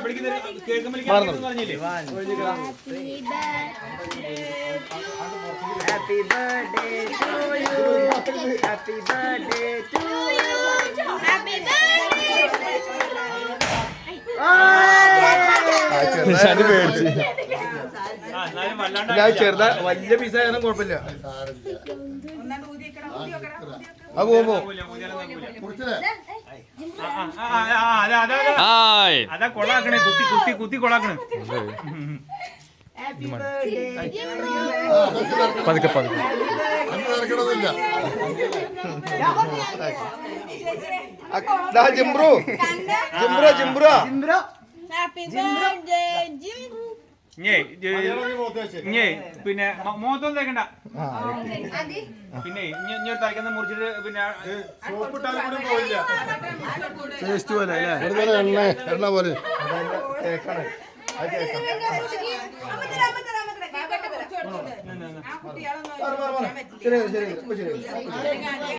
Happy birthday to you. Happy birthday to you. Happy birthday. ചെറുതാ വലിയ പീസായാലും കുഴപ്പമില്ല. അത് പോകുമ്പോ അതാ കൊളാക്കണേ, കുത്തി കുത്തി കുത്തി കൊളാക്കണേ. പതുക്കെ പതുക്കെ ജിംബ്രു ജിംബ്രോ ജിംബ്രോ പിന്നെ മോത്തൊന്നും തേക്കണ്ട. പിന്നെ ഇനി തലക്കുന്ന മുറിച്ചിട്ട് പിന്നെ ടേസ്റ്റ് പോലെ എണ്ണ എണ്ണ പോലെ ശരി ശരി ശരി